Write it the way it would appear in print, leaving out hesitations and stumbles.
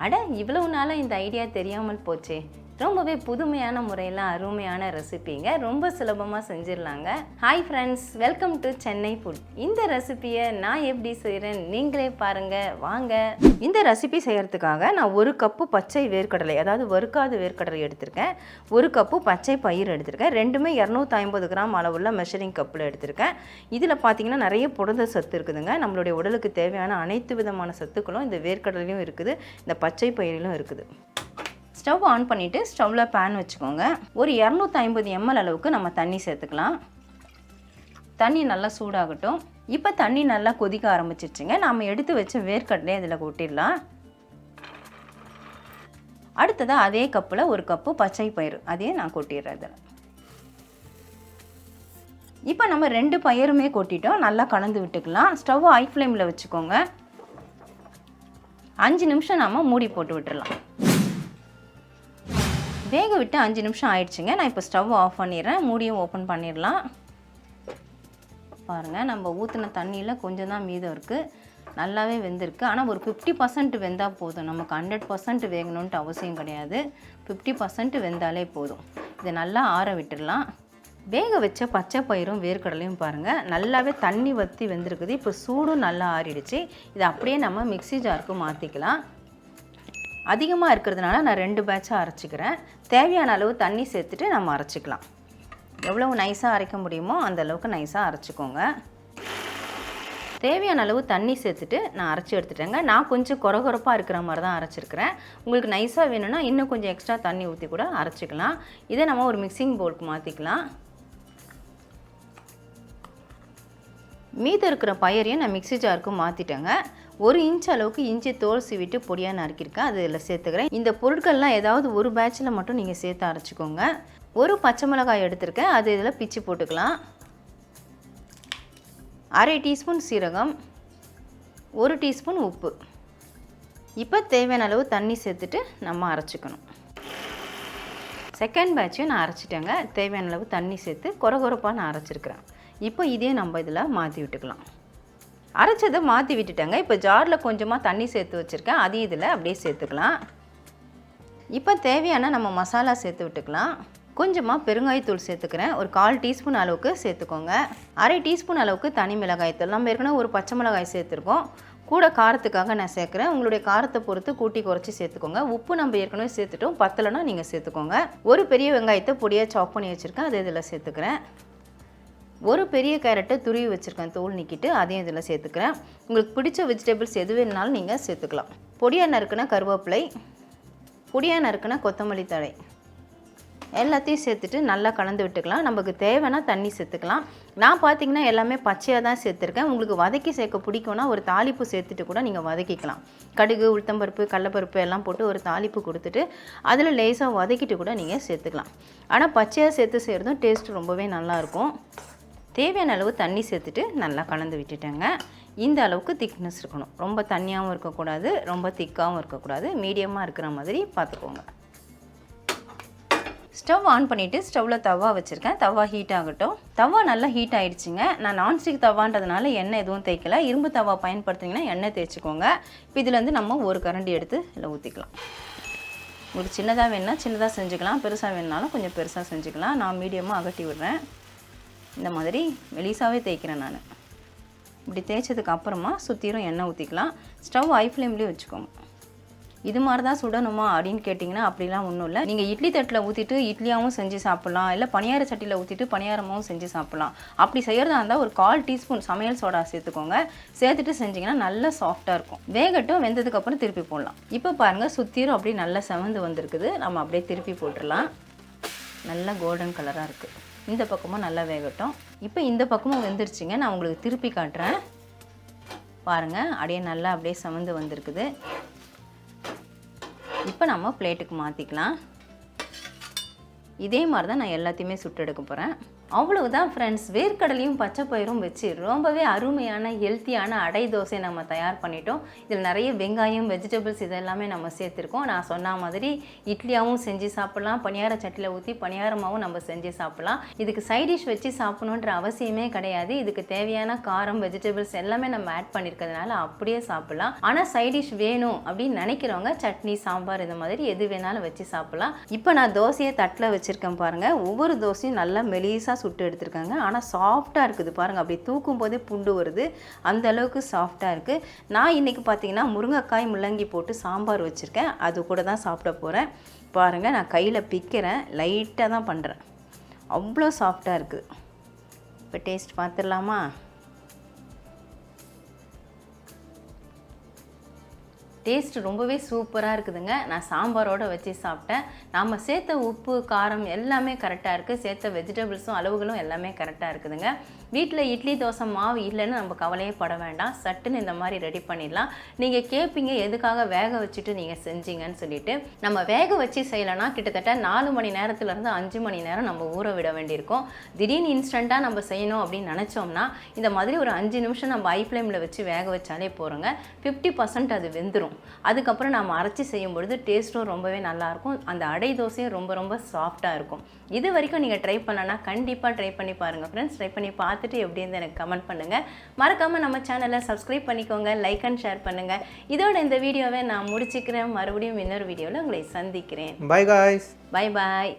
அட இவ்வளவு நாளாக இந்த ஐடியா தெரியாமல் போச்சே. ரொம்பவே புதுமையான முறையில் அருமையான ரெசிபிங்க, ரொம்ப சுலபமாக செஞ்சிடலாங்க. Hi friends, welcome to Chennai food. இந்த ரெசிபியை நான் எப்படி செய்கிறேன் நீங்களே பாருங்கள் வாங்க. இந்த ரெசிபி செய்கிறதுக்காக நான் 1 கப்பு பச்சை வேர்க்கடலை, அதாவது வறுக்காத வேர்க்கடலை எடுத்திருக்கேன். 1 கப்பு பச்சை பயிர் எடுத்திருக்கேன். ரெண்டுமே 250 கிராம் அளவுள்ள மெஷரிங் கப்பில் எடுத்திருக்கேன். இதில் பார்த்தீங்கன்னா நிறைய புரத சத்து இருக்குதுங்க. நம்மளுடைய உடலுக்கு தேவையான அனைத்து விதமான சத்துக்களும் இந்த வேர்க்கடலையும் இருக்குது, இந்த பச்சை பயிரிலும் இருக்குது. ஸ்டவ் ஆன் பண்ணிவிட்டு ஸ்டவ்வில் பேன் வச்சுக்கோங்க. ஒரு 250 ml அளவுக்கு நம்ம தண்ணி சேர்த்துக்கலாம். தண்ணி நல்லா சூடாகட்டும். இப்போ தண்ணி நல்லா கொதிக்க ஆரம்பிச்சிருச்சுங்க. நாம் எடுத்து வச்ச வேர்க்கடலை இதில் கொட்டிடலாம். அடுத்ததாக அதே கப்பில் 1 கப்பு பச்சை பயிறு அதையே நான் கொட்டிடுறேன் இதில். இப்போ நம்ம 2 பயிருமே கொட்டிட்டோம். நல்லா கலந்து விட்டுக்கலாம். ஸ்டவ் ஹை ஃப்ளேமில் வச்சுக்கோங்க. 5 நிமிஷம் நாம் மூடி போட்டு விட்டுடலாம். வேக விட்டு 5 நிமிஷம் ஆயிடுச்சுங்க. நான் இப்போ ஸ்டவ் ஆஃப் பண்ணிடுறேன். மூடியும் ஓப்பன் பண்ணிடலாம். பாருங்கள், நம்ம ஊற்றின தண்ணியில் கொஞ்சம் தான் மீதம் இருக்குது. நல்லாவே வெந்திருக்கு. ஆனால் ஒரு 50% வெந்தால் போதும். நமக்கு 100% வேகணுன்ட்டு அவசியம் கிடையாது. 50% வெந்தாலே போதும். இதை நல்லா ஆற விட்டுடலாம். வேக வச்ச பச்சை பயிரும் வேர்க்கடலையும் பாருங்கள் நல்லாவே தண்ணி வற்றி வெந்திருக்குது. இப்போ சூடும் நல்லா ஆறிடுச்சு. இதை அப்படியே நம்ம மிக்ஸி ஜாருக்கு மாற்றிக்கலாம். அதிகமாக இருக்கிறதுனால நான் 2 பேட்சாக அரைச்சிக்கிறேன். தேவையான அளவு தண்ணி சேர்த்துட்டு நம்ம அரைச்சிக்கலாம். எவ்வளவு நைஸாக அரைக்க முடியுமோ அந்த அளவுக்கு நைஸாக அரைச்சிக்கோங்க. தேவையான அளவு தண்ணி சேர்த்துட்டு நான் அரைச்சி எடுத்துட்டேங்க. நான் கொஞ்சம் கொரகொரப்பாக இருக்கிற மாதிரி தான் அரைச்சிருக்கிறேன். உங்களுக்கு நைஸாக வேணும்னா இன்னும் கொஞ்சம் எக்ஸ்ட்ரா தண்ணி ஊற்றி கூட அரைச்சிக்கலாம். இதை நம்ம ஒரு மிக்சிங் பவுலுக்கு மாற்றிக்கலாம். மீதம் இருக்கிற பயிரையும் நான் மிக்ஸி ஜாருக்கு மாற்றிட்டேங்க. 1 இன்ச் அளவுக்கு இஞ்சி தோல் சீவிட்டு பொடியாக நறுக்கியிருக்கேன். அது இதில் சேர்த்துக்கிறேன். இந்த பொருட்கள்லாம் ஏதாவது ஒரு பேட்சில் மட்டும் நீங்கள் சேர்த்து அரைச்சிக்கோங்க. 1 பச்சை மிளகாய் எடுத்திருக்கேன். அது இதில் பிச்சு போட்டுக்கலாம். 1/2 டீஸ்பூன் சீரகம், 1 டீஸ்பூன் உப்பு. இப்போ தேவையான அளவு தண்ணி சேர்த்துட்டு நம்ம அரைச்சிக்கணும். செகண்ட் பேட்சையும் நான் அரைச்சிட்டேங்க. தேவையான அளவு தண்ணி சேர்த்து கொரகொரப்பாக நான் அரைச்சிருக்கிறேன். இப்போ இதே நம்ம இதில் மாற்றி விட்டுக்கலாம். அரைச்சதை மாற்றி விட்டுட்டேங்க. இப்போ ஜாரில் கொஞ்சமாக தண்ணி சேர்த்து வச்சுருக்கேன். அதையும் இதில் அப்படியே சேர்த்துக்கலாம். இப்போ தேவையான நம்ம மசாலா சேர்த்து விட்டுக்கலாம். கொஞ்சமாக பெருங்காயத்தூள் சேர்த்துக்கிறேன். ஒரு 1/4 டீஸ்பூன் அளவுக்கு சேர்த்துக்கோங்க. 1/2 டீஸ்பூன் அளவுக்கு தனி மிளகாய்த்தூள். நம்ம ஏற்கனவே ஒரு பச்சை மிளகாய் சேர்த்துருக்கோம். கூட காரத்துக்காக நான் சேர்க்குறேன். உங்களுடைய காரத்தை பொறுத்து கூட்டி குறைச்சி சேர்த்துக்கோங்க. உப்பு நம்ம ஏற்கனவே சேர்த்துட்டோம். பத்தலைன்னா நீங்கள் சேர்த்துக்கோங்க. ஒரு பெரிய வெங்காயத்தை பொடியாக சாப் பண்ணி வச்சுருக்கேன். அதை இதில் சேர்த்துக்கிறேன். ஒரு பெரிய கேரட்டை துருவி வச்சுருக்கேன், தோல் நீக்கிட்டு அதையும் இதில் சேர்த்துக்கிறேன். உங்களுக்கு பிடிச்ச வெஜிடபிள்ஸ் எது வேணுனாலும் நீங்கள் சேர்த்துக்கலாம். பொடியாக நறுக்குன கருவேப்பிலை, பொடியாக நறுக்குன கொத்தமல்லி தழை எல்லாத்தையும் சேர்த்துட்டு நல்லா கலந்து விட்டுக்கலாம். நமக்கு தேவைன்னா தண்ணி சேர்த்துக்கலாம். நான் பார்த்தீங்கன்னா எல்லாமே பச்சையாக தான் சேர்த்துருக்கேன். உங்களுக்கு வதக்கி சேர்க்க பிடிக்கும்னா ஒரு தாளிப்பு சேர்த்துட்டு கூட நீங்கள் வதக்கிக்கலாம். கடுகு, உளுத்தம்பருப்பு, கடலைப்பருப்பு எல்லாம் போட்டு ஒரு தாளிப்பு கொடுத்துட்டு அதில் லேசாக வதக்கிட்டு கூட நீங்கள் சேர்த்துக்கலாம். ஆனால் பச்சையாக சேர்த்து செய்கிறதும் டேஸ்ட் ரொம்பவே நல்லாயிருக்கும். தேவையான அளவு தண்ணி சேர்த்துட்டு நல்லா கலந்து விட்டுட்டேங்க. இந்த அளவுக்கு திக்னஸ் இருக்கணும். ரொம்ப தண்ணியாகவும் இருக்கக்கூடாது, ரொம்ப திக்காகவும் இருக்கக்கூடாது. மீடியமாக இருக்கிற மாதிரி பார்த்துக்கோங்க. ஸ்டவ் ஆன் பண்ணிவிட்டு ஸ்டவ்வில் தவா வச்சுருக்கேன். தவா ஹீட் ஆகட்டும். தவா நல்லா ஹீட் ஆகிடுச்சிங்க. நான் நான்ஸ்டிக் தவான்றதுனால எண்ணெய் எதுவும் தேய்க்கல. இரும்பு தவா பயன்படுத்திங்கன்னா எண்ணெய் தேய்ச்சிக்கோங்க. இப்போ இதுலேருந்து நம்ம ஒரு கரண்டி எடுத்து இதில் ஊற்றிக்கலாம். உங்களுக்கு சின்னதாக வேணுன்னா சின்னதாக செஞ்சுக்கலாம், பெருசாக வேணுனாலும் கொஞ்சம் பெருசாக செஞ்சுக்கலாம். நான் மீடியமாக அகட்டி விடுறேன். இந்த மாதிரி மெலிசாவே தேய்க்கிறேன் நான். இப்படி தேய்ச்சதுக்கு அப்புறமா சுற்றிலும் எண்ணெய் ஊற்றிக்கலாம். ஸ்டவ் ஹை ஃப்ளேம்லேயே வச்சுக்கோங்க. இது மாதிரி தான் சுடணுமா அப்படின்னு கேட்டிங்கன்னா அப்படிலாம் ஒன்றும் இல்லை. நீங்கள் இட்லி தட்டில் ஊற்றிட்டு இட்லியாகவும் செஞ்சு சாப்பிட்லாம், இல்லை பணியார சட்டியில் ஊற்றிட்டு பணியாரமாகவும் செஞ்சு சாப்பிட்லாம். அப்படி செய்கிறதா இருந்தால் ஒரு 1/4 டீஸ்பூன் சமையல் சோடா சேர்த்துக்கோங்க. சேர்த்துட்டு செஞ்சிங்கன்னா நல்லா சாஃப்டாக இருக்கும். வேகட்டும். வெந்ததுக்கப்புறம் திருப்பி போடலாம். இப்போ பாருங்கள் சுற்றிலும் அப்படியே நல்லா செவந்து வந்திருக்குது. நம்ம அப்படியே திருப்பி போட்டுடலாம். நல்லா கோல்டன் கலராக இருக்குது. இந்த பக்கமும் நல்லா வேகட்டும். இப்போ இந்த பக்கமும் வெந்துருச்சுங்க. நான் உங்களுக்கு திருப்பி காட்டுறேன். பாருங்கள் அப்படியே நல்லா அப்படியே செவந்து வந்திருக்குது. இப்போ நம்ம பிளேட்டுக்கு மாற்றிக்கலாம். இதே மாதிரி தான் நான் எல்லாத்தையுமே சுட்டு எடுக்க போகிறேன். அவ்வளவுதான் ஃப்ரெண்ட்ஸ், வேர்க்கடலையும் பச்சை பயிரும் வச்சு ரொம்பவே அருமையான ஹெல்த்தியான அடை தோசை நம்ம தயார் பண்ணிட்டோம். இதில் நிறைய வெங்காயம், வெஜிடபிள்ஸ் இதெல்லாமே நம்ம சேர்த்துருக்கோம். நான் சொன்ன மாதிரி இட்லியாகவும் செஞ்சு சாப்பிட்லாம், பணியார சட்டியில் ஊற்றி பணியாரமாகவும் நம்ம செஞ்சு சாப்பிட்லாம். இதுக்கு சைட் டிஷ் வச்சு சாப்பிடணுன்ற அவசியமே கிடையாது. இதுக்கு தேவையான காரம், வெஜிடபிள்ஸ் எல்லாமே நம்ம ஆட் பண்ணியிருக்கிறதுனால அப்படியே சாப்பிட்லாம். ஆனால் சைட் டிஷ் வேணும் அப்படின்னு நினைக்கிறவங்க சட்னி, சாம்பார் இந்த மாதிரி எது வேணாலும் வச்சு சாப்பிட்லாம். இப்போ நான் தோசையை தட்டில் வச்சுருக்கேன் பாருங்கள். ஒவ்வொரு தோசையும் நல்லா மெலிசாக சுட்டு எடுத்துருக்காங்க. ஆனால் சாஃப்டாக இருக்குது பாருங்கள், அப்படி தூக்கும் போதே புண்டு வருது, அந்த அளவுக்கு சாஃப்டாக இருக்குது. நான் இன்றைக்கி பார்த்தீங்கன்னா முருங்கைக்காய், முள்ளங்கி போட்டு சாம்பார் வச்சுருக்கேன். அது கூட தான் சாப்பிட போகிறேன். பாருங்கள், நான் கையில் பிக்கிறேன், லைட்டாக தான் பண்ணுறேன், அவ்வளோ சாஃப்டாக இருக்குது. இப்போ டேஸ்ட் பார்த்துடலாமா? டேஸ்ட் ரொம்பவே சூப்பராக இருக்குதுங்க. நான் சாம்பாரோடு வச்சு சாப்பிட்டேன். நாம் சேர்த்த உப்பு, காரம் எல்லாமே கரெக்டாக இருக்குது. சேர்த்த வெஜிடபிள்ஸும் அளவுகளும் எல்லாமே கரெக்டாக இருக்குதுங்க. வீட்டில் இட்லி தோசை மாவு இல்லைன்னு நம்ம கவலையே பட வேண்டாம். சட்டுன்னு இந்த மாதிரி ரெடி பண்ணிடலாம். நீங்கள் கேட்பீங்க எதுக்காக வேக வச்சுட்டு நீங்கள் செஞ்சீங்கன்னு சொல்லிட்டு. நம்ம வேக வச்சு செய்யலைன்னா கிட்டத்தட்ட 4 மணி நேரத்துலேருந்து 5 மணி நேரம் நம்ம ஊற விட வேண்டியிருக்கும். திடீர்னு இன்ஸ்டண்ட்டாக நம்ம செய்யணும் அப்படின்னு நினச்சோம்னா இந்த மாதிரி ஒரு 5 நிமிஷம் நம்ம ஹை ஃப்ளேமில் வச்சு வேக வச்சாலே போகிறோங்க. 50% அது வெந்துடும். அதுக்கப்புறம் நம்ம அரைச்சி செய்யும் பொழுது டேஸ்ட்டும் ரொம்பவே நல்லாயிருக்கும். அந்த அடை தோசையும் ரொம்ப ரொம்ப சாஃப்டாக இருக்கும். இது வரைக்கும் நீங்கள் ட்ரை பண்ணனா கண்டிப்பாக ட்ரை பண்ணி பாருங்கள் ஃப்ரெண்ட்ஸ். ட்ரை பண்ணி பார்த்துட்டு எப்படி இருந்து எனக்கு கமெண்ட் பண்ணுங்கள். மறக்காமல் நம்ம சேனலை சப்ஸ்கிரைப் பண்ணிக்கோங்க, லைக் அண்ட் ஷேர் பண்ணுங்கள். இதோட இந்த வீடியோவை நான் முடிச்சுக்கிறேன். மறுபடியும் இன்னொரு வீடியோவில் உங்களை சந்திக்கிறேன். By guys. Bye bye.